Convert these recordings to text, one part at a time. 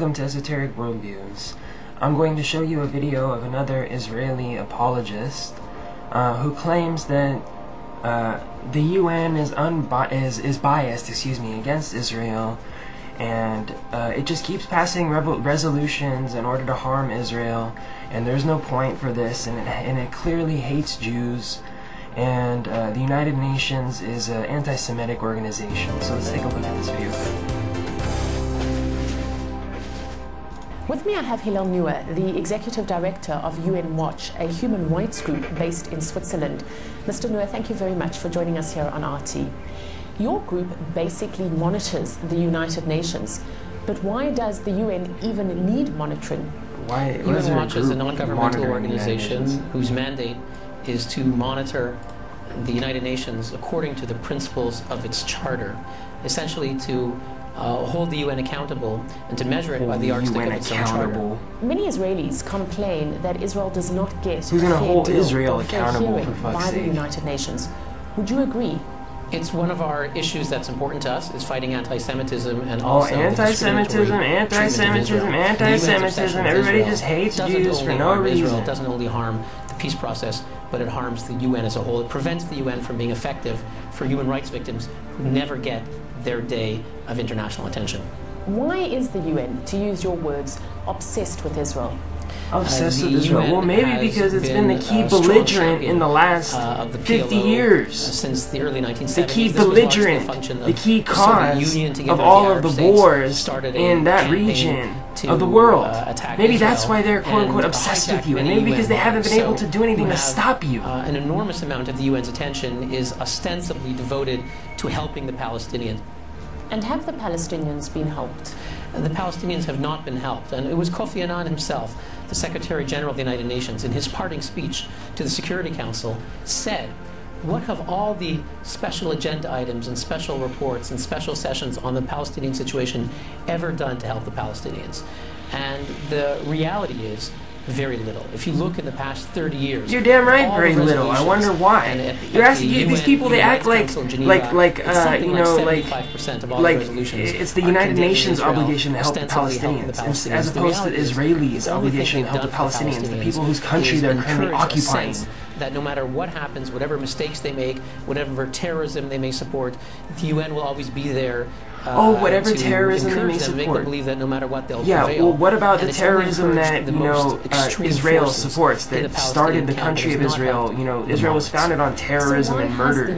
Welcome to Esoteric Worldviews. I'm going to show you a video of another Israeli apologist who claims that the UN is biased, against Israel, and it just keeps passing resolutions in order to harm Israel, and there's no point for this, and it clearly hates Jews, and the United Nations is an anti-Semitic organization. So let's take a look at this video. With me I have Hillel Neuer, the Executive Director of UN Watch, a human rights group based in Switzerland. Mr. Neuer, thank you very much for joining us here on RT. Your group basically monitors the United Nations, but why does the UN even need monitoring? UN Watch is a non-governmental organization whose mandate is to monitor the United Nations according to the principles of its charter, essentially to hold the UN accountable and to measure it by the yardstick of its own charter. Many Israelis complain that Israel does not get Who's going to hold Israel a fair accountable hearing for fuck's by the sake? United Nations. Would you agree? It's one of our issues that's important to us, is fighting anti-Semitism and also anti-Semitism, everybody just hates Jews for no reason. It doesn't only harm the peace process, but it harms the UN as a whole. It prevents the UN from being effective for human rights victims who never get their day of international attention. Why is the UN, to use your words, obsessed with Israel? Obsessed with Israel? Well, maybe because it's been the key belligerent in the last 50 years. Since the early 1970s. The key belligerent, the key cause of all of the wars in that region of the world. Maybe that's why they're quote-unquote obsessed with you, and maybe because they haven't been able to do anything to stop you. An enormous amount of the UN's attention is ostensibly devoted to helping the Palestinians. And have the Palestinians been helped? The Palestinians have not been helped, and it was Kofi Annan himself, the Secretary General of the United Nations, in his parting speech to the Security Council, said, what have all the special agenda items and special reports and special sessions on the Palestinian situation ever done to help the Palestinians? And the reality is, very little. If you look in the past 30 years, you're damn right, very little. I wonder why. You're asking these people. They act like it's the United Nations obligation to help the Palestinians, as opposed to the Israelis' obligation to help the Palestinians, the people whose country they're currently occupying. That no matter what happens, whatever mistakes they make, whatever terrorism they may support, the UN will always be there. Whatever terrorism they may support. Make them believe that no matter what, they'll prevail. Well, what about the terrorism that Israel supports, that started the country of Israel? Israel was founded on terrorism and murder.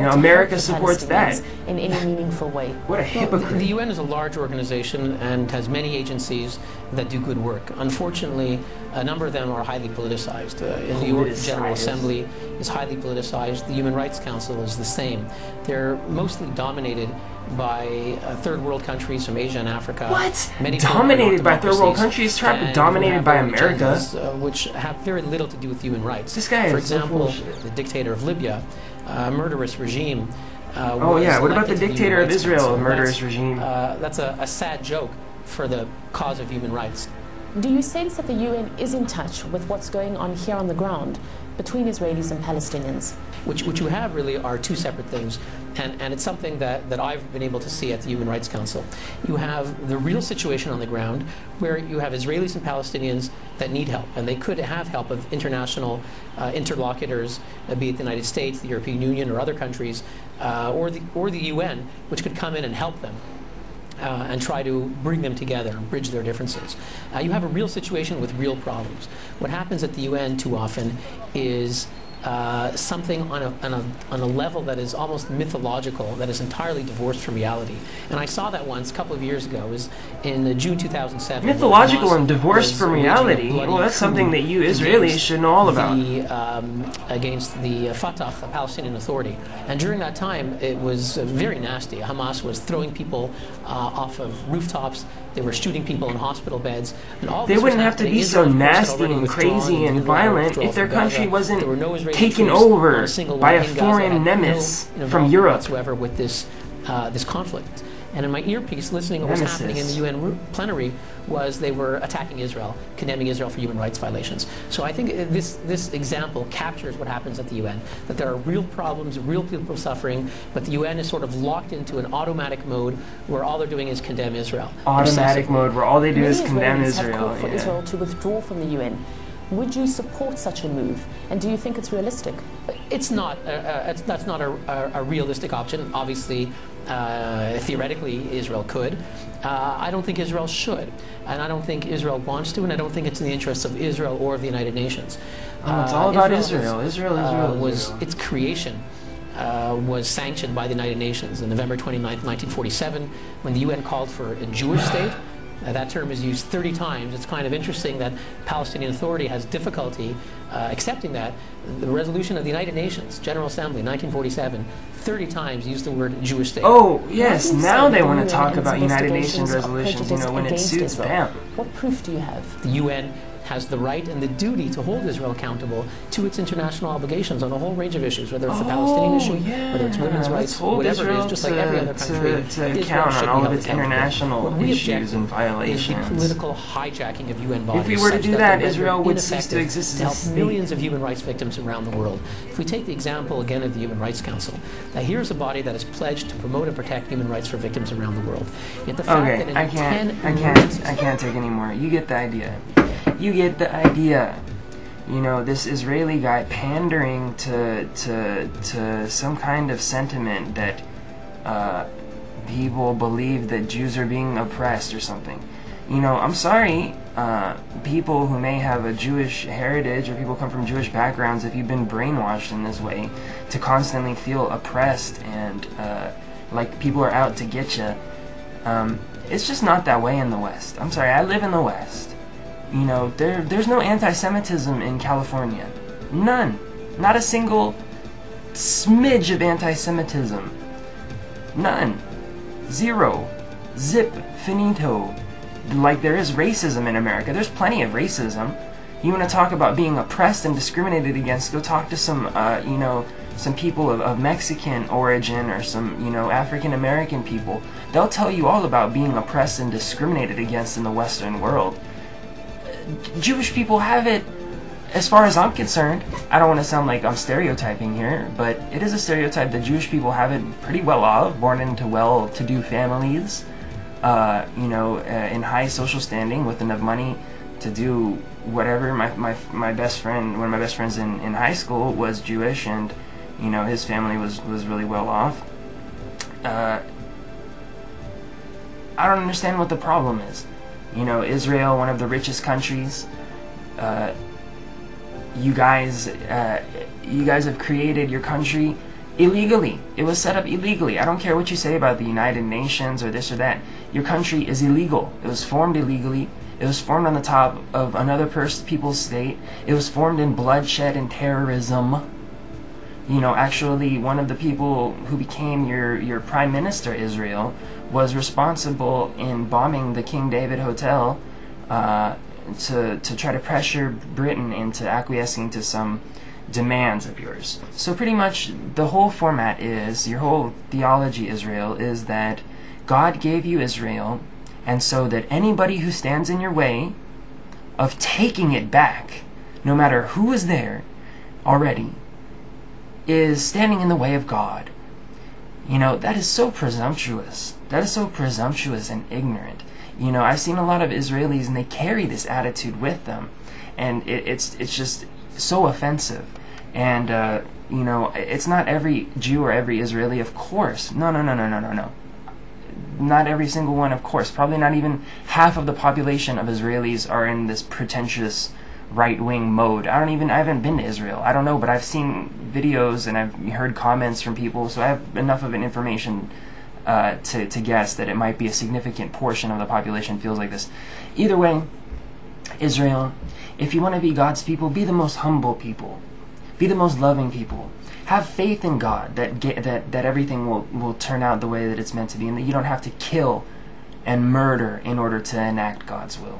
America supports that in any meaningful way. What a hypocrite! The UN is a large organization and has many agencies that do good work. Unfortunately, a number of them are highly politicized. In New York, the General Assembly is highly politicized. The Human Rights Council is the same. They're mostly dominated by third world countries from Asia and Africa. What? Dominated by third world countries? Dominated by America? Which have very little to do with human rights. This guy is For example, the dictator of Libya, a murderous regime. What about the dictator of Israel, a murderous regime? That's a sad joke for the cause of human rights. Do you sense that the UN is in touch with what's going on here on the ground between Israelis and Palestinians? What you have really are two separate things, and it's something that I've been able to see at the Human Rights Council. You have the real situation on the ground where you have Israelis and Palestinians that need help, and they could have help of international interlocutors, be it the United States, the European Union, or other countries, or the UN, which could come in and help them. And try to bring them together and bridge their differences. You have a real situation with real problems. What happens at the UN too often is something on a level that is almost mythological, that is entirely divorced from reality. And I saw that once a couple of years ago, is in June 2007. Mythological and divorced from reality? Well, that's something that you Israelis should know all about. Against the Fatah, the Palestinian Authority. And during that time, it was very nasty. Hamas was throwing people off of rooftops. They were shooting people in hospital beds. And all they wouldn't have to be so nasty and crazy and violent if their country wasn't taken over by a foreign nemesis from Europe. Whatsoever with this conflict. And in my earpiece, listening to what was happening in the UN plenary, was they were attacking Israel, condemning Israel for human rights violations. So I think this example captures what happens at the UN, that there are real problems, real people suffering, but the UN is sort of locked into an automatic mode where all they're doing is condemn Israel. Automatic mode where all they do is condemn Israelis Israel. Have called for Israel to withdraw from the UN. Would you support such a move? And do you think it's realistic? It's not. That's not a realistic option. Obviously, theoretically, Israel could. I don't think Israel should, and I don't think Israel wants to, and I don't think it's in the interests of Israel or of the United Nations. It's all about Israel. Israel. Its creation was sanctioned by the United Nations on November 29th, 1947, when the UN called for a Jewish state. That term is used 30 times. It's kind of interesting that Palestinian Authority has difficulty accepting that. The resolution of the United Nations, General Assembly, 1947, 30 times used the word Jewish state. Oh, yes, now they want to talk about United Nations resolutions, when it suits them. What proof do you have? The UN has the right and the duty to hold Israel accountable to its international obligations on a whole range of issues, whether it's the Palestinian issue, whether it's women's rights, whatever it is, just like every other country. To account on all of its international issues and violations. Is the political hijacking of UN bodies. If we were to do that, Israel would cease to exist as a help state. Millions of human rights victims around the world. If we take the example again of the Human Rights Council, now here's a body that is pledged to promote and protect human rights for victims around the world. Yet the fact that in I can't take anymore. You get the idea. You get the idea. You know, this Israeli guy pandering to some kind of sentiment that people believe that Jews are being oppressed or something. You know, I'm sorry, people who may have a Jewish heritage or people come from Jewish backgrounds, if you've been brainwashed in this way to constantly feel oppressed and like people are out to get you, it's just not that way in the West. I'm sorry, I live in the West. You know, there's no anti-Semitism in California. None. Not a single smidge of anti-Semitism. None. Zero. Zip. Finito. Like there is racism in America. There's plenty of racism. You want to talk about being oppressed and discriminated against, go talk to some, you know, some people of Mexican origin or some, you know, African American people. They'll tell you all about being oppressed and discriminated against in the Western world. Jewish people have it, as far as I'm concerned. I don't want to sound like I'm stereotyping here, but it is a stereotype that Jewish people have it pretty well off, born into well-to-do families, you know, in high social standing with enough money to do whatever. My best friend, one of my best friends in high school was Jewish, and, you know, his family was really well off. I don't understand what the problem is. You know, Israel, one of the richest countries. You guys have created your country illegally. It was set up illegally. I don't care what you say about the United Nations or this or that. Your country is illegal. It was formed illegally. It was formed on the top of another people's state. It was formed in bloodshed and terrorism. You know, actually, one of the people who became your prime minister, Israel, was responsible in bombing the King David Hotel to try to pressure Britain into acquiescing to some demands of yours. So pretty much the whole format is, your whole theology, Israel, is that God gave you Israel, and so that anybody who stands in your way of taking it back, no matter who is there already, is standing in the way of God. You know, that is so presumptuous. That is so presumptuous and ignorant. You know, I've seen a lot of Israelis, and they carry this attitude with them, and it's just so offensive. And you know, it's not every Jew or every Israeli, of course. No. Not every single one, of course. Probably not even half of the population of Israelis are in this pretentious right-wing mode. I haven't been to Israel. I don't know, but I've seen videos and I've heard comments from people, so I have enough of an information to guess that it might be a significant portion of the population feels like this. Either way, Israel, if you want to be God's people, be the most humble people. Be the most loving people. Have faith in God that everything will turn out the way that it's meant to be, and that you don't have to kill and murder in order to enact God's will.